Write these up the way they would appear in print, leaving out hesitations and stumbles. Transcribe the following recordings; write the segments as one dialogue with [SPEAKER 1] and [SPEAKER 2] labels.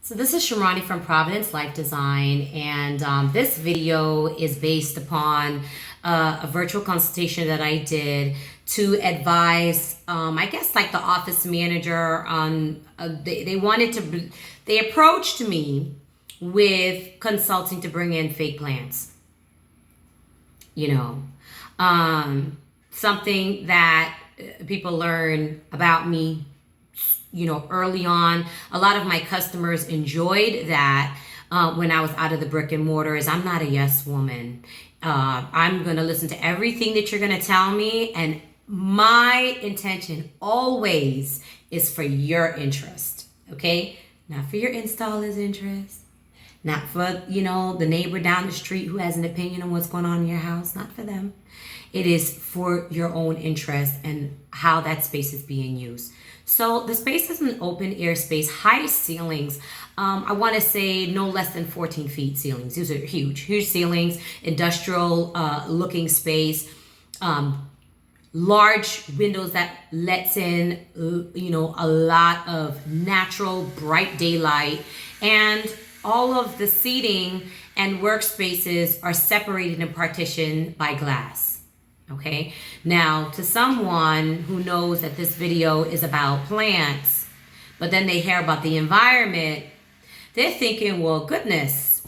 [SPEAKER 1] So this is Shamrani from Providence Life Design, and this video is based upon a virtual consultation that I did to advise, I guess, like the office manager on. They approached me with consulting to bring in fake plants. Something that people learn about me early on. A lot of my customers enjoyed that when I was out of the brick and mortar is I'm not a yes woman. I'm going to listen to everything that you're going to tell me. And my intention always is for your interest. Okay. Not for your installer's interest. Not for, the neighbor down the street who has an opinion on what's going on in your house. Not for them. It is for your own interest and how that space is being used. So the space is an open air space, high ceilings. I want to say no less than 14 feet ceilings. These are huge ceilings, industrial looking space, large windows that lets in, a lot of natural bright daylight, and all of the seating and workspaces are separated and partitioned by glass. Okay, now to someone who knows that this video is about plants, but then they hear about the environment, they're thinking, well, goodness,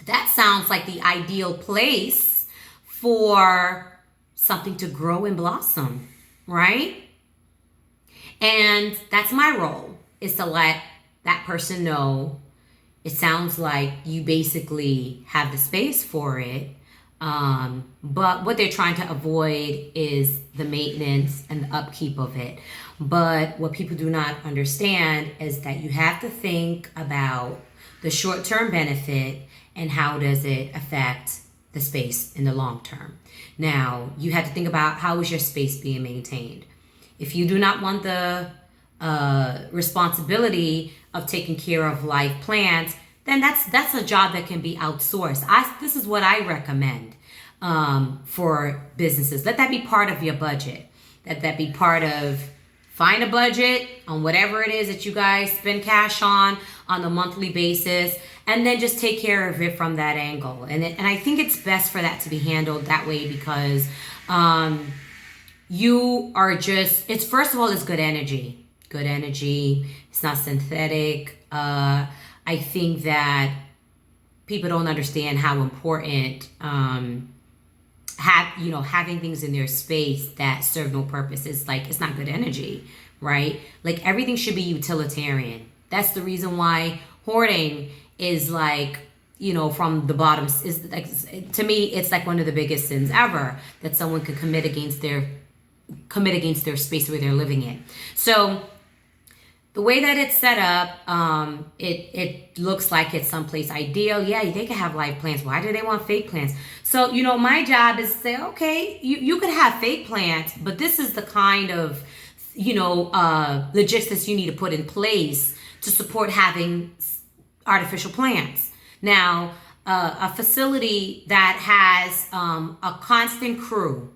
[SPEAKER 1] that sounds like the ideal place for something to grow and blossom, right? And that's my role, is to let that person know it sounds like you basically have the space for it. But what they're trying to avoid is the maintenance and the upkeep of it. But what people do not understand is that you have to think about the short-term benefit and how does it affect the space in the long term. Now, you have to think about how is your space being maintained. If you do not want the responsibility of taking care of live plants, then that's a job that can be outsourced. This is what I recommend for businesses. Let that be part of your budget. Let that be part of, find a budget on whatever it is that you guys spend cash on a monthly basis, and then just take care of it from that angle. And I think it's best for that to be handled that way because you are it's first of all, it's good energy. Good energy. It's not synthetic. I think that people don't understand how important having things in their space that serve no purpose is. Like, it's not good energy, right? Like, everything should be utilitarian. That's the reason why hoarding is like, from the bottom is like, to me, it's like one of the biggest sins ever that someone could commit against their space where they're living in. So the way that it's set up, it looks like it's someplace ideal. Yeah, they can have live plants. Why do they want fake plants? So, my job is to say, okay, you could have fake plants, but this is the kind of, logistics you need to put in place to support having artificial plants. Now, a facility that has a constant crew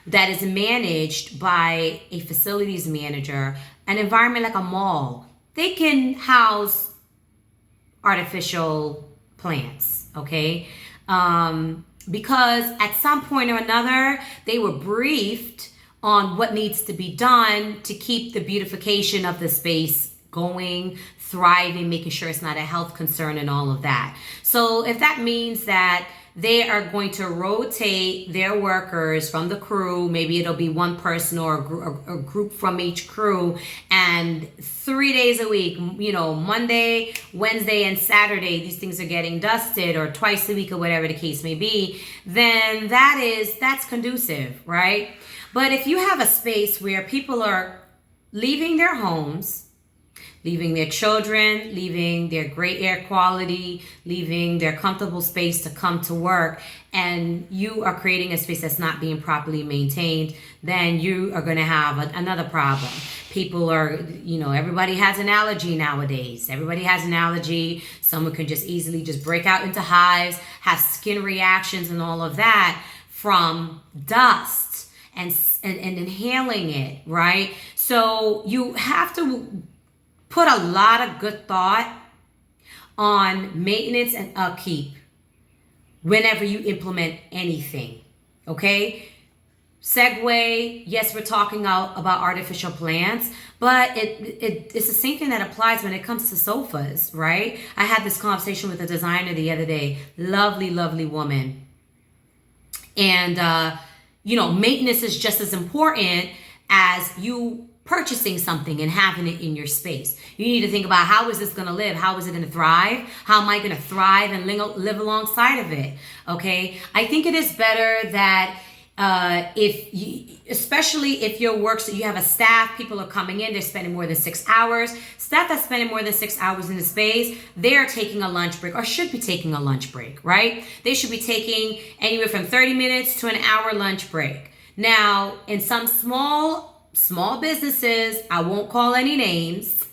[SPEAKER 1] that is managed by a facilities manager, an environment like a mall, they can house artificial plants, okay? Because at some point or another, they were briefed on what needs to be done to keep the beautification of the space going, thriving, making sure it's not a health concern and all of that. So if that means that they are going to rotate their workers from the crew, maybe it'll be one person or a group from each crew, and 3 days a week, Monday, Wednesday, and Saturday, these things are getting dusted, or twice a week, or whatever the case may be, then that's conducive, right? But if you have a space where people are leaving their homes, leaving their children, leaving their great air quality, leaving their comfortable space to come to work, and you are creating a space that's not being properly maintained, then you are going to have another problem. People are, everybody has an allergy nowadays. Everybody has an allergy. Someone can just easily break out into hives, have skin reactions and all of that from dust and inhaling it, right? So you have to put a lot of good thought on maintenance and upkeep whenever you implement anything, okay? Segue, yes, we're talking about artificial plants, but it's the same thing that applies when it comes to sofas, right? I had this conversation with a designer the other day, lovely, lovely woman. And, maintenance is just as important as you purchasing something and having it in your space. You need to think about, how is this going to live? How is it going to thrive? How am I going to thrive and live alongside of it? Okay. I think it is better that especially if your work, so you have a staff, people are coming in, they're spending more than 6 hours. Staff that's spending more than 6 hours in the space, they're taking a lunch break, or should be taking a lunch break, right? They should be taking anywhere from 30 minutes to an hour lunch break. Now, in some small businesses, I won't call any names.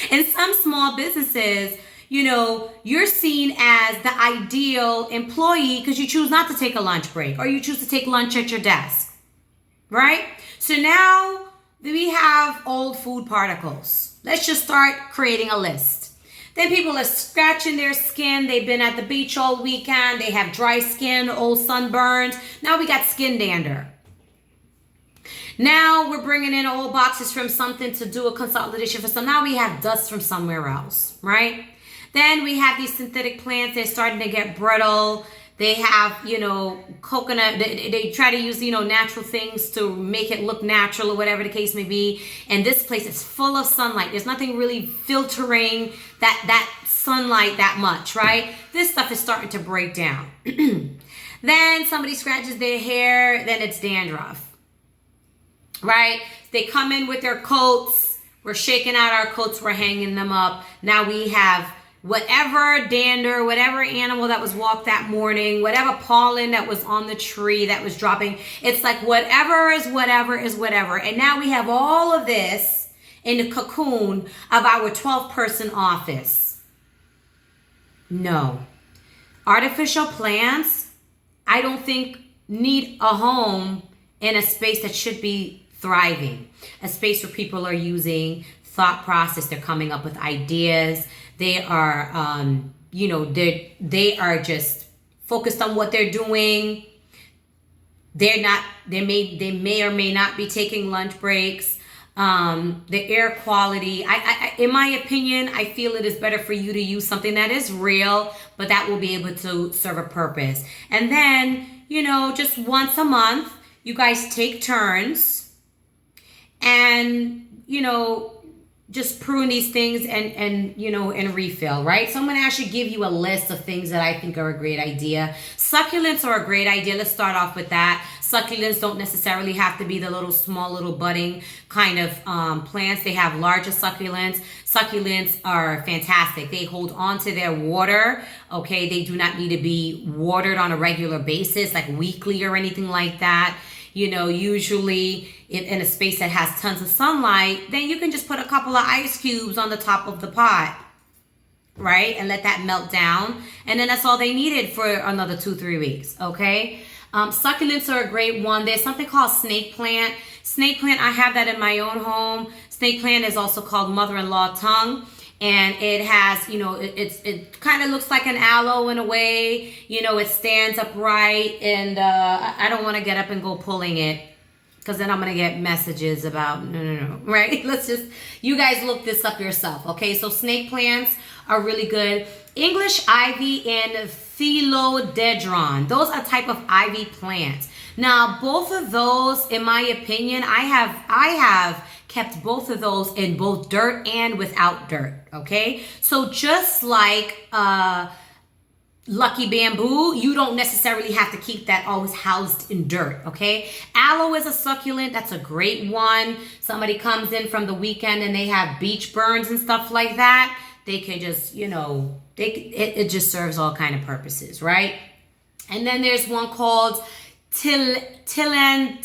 [SPEAKER 1] In some small businesses, you're seen as the ideal employee because you choose not to take a lunch break, or you choose to take lunch at your desk, right? So now we have old food particles. Let's just start creating a list. Then people are scratching their skin. They've been at the beach all weekend. They have dry skin, old sunburns. Now we got skin dander. Now we're bringing in old boxes from something to do a consolidation for some. Now we have dust from somewhere else, right? Then we have these synthetic plants. They're starting to get brittle. They have, coconut. They try to use, natural things to make it look natural or whatever the case may be. And this place is full of sunlight. There's nothing really filtering that sunlight that much, right? This stuff is starting to break down. Then somebody scratches their hair. Then it's dandruff. Right? They come in with their coats. We're shaking out our coats. We're hanging them up. Now we have whatever dander, whatever animal that was walked that morning, whatever pollen that was on the tree that was dropping. It's like whatever is whatever is whatever. And now we have all of this in the cocoon of our 12-person office. No. Artificial plants, I don't think, need a home in a space that should be thriving, a space where people are using thought process. They're coming up with ideas. They are, they are just focused on what they're doing. They may or may not be taking lunch breaks. The air quality, I in my opinion, I feel it is better for you to use something that is real, but that will be able to serve a purpose. And then, just once a month, you guys take turns and, just prune these things and refill, right? So I'm going to actually give you a list of things that I think are a great idea. Succulents are a great idea. Let's start off with that. Succulents don't necessarily have to be the small little budding kind of plants. They have larger succulents. Succulents are fantastic. They hold on to their water, okay? They do not need to be watered on a regular basis, like weekly or anything like that. Usually in a space that has tons of sunlight, then you can just put a couple of ice cubes on the top of the pot, right? And let that melt down. And then that's all they needed for another 2-3 weeks, okay? Succulents are a great one. There's something called snake plant. Snake plant, I have that in my own home. Snake plant is also called mother-in-law tongue. And it has, it kind of looks like an aloe in a way. It stands upright. And I don't want to get up and go pulling it, because then I'm going to get messages about, no, right? You guys look this up yourself, okay? So snake plants are really good. English ivy and philodendron. Those are type of ivy plants. Now, both of those, in my opinion, I have kept both of those in both dirt and without dirt, okay? So just like lucky bamboo, you don't necessarily have to keep that always housed in dirt, okay? Aloe is a succulent. That's a great one. Somebody comes in from the weekend and they have beach burns and stuff like that. They can just, it just serves all kind of purposes, right? And then there's one called Tillandsia.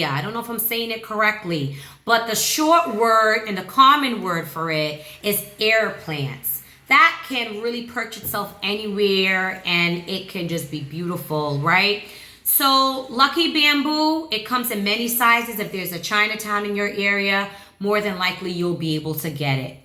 [SPEAKER 1] I don't know if I'm saying it correctly, but the short word and the common word for it is air plants. That can really perch itself anywhere and it can just be beautiful, right? So lucky bamboo, it comes in many sizes. If there's a Chinatown in your area, more than likely you'll be able to get it.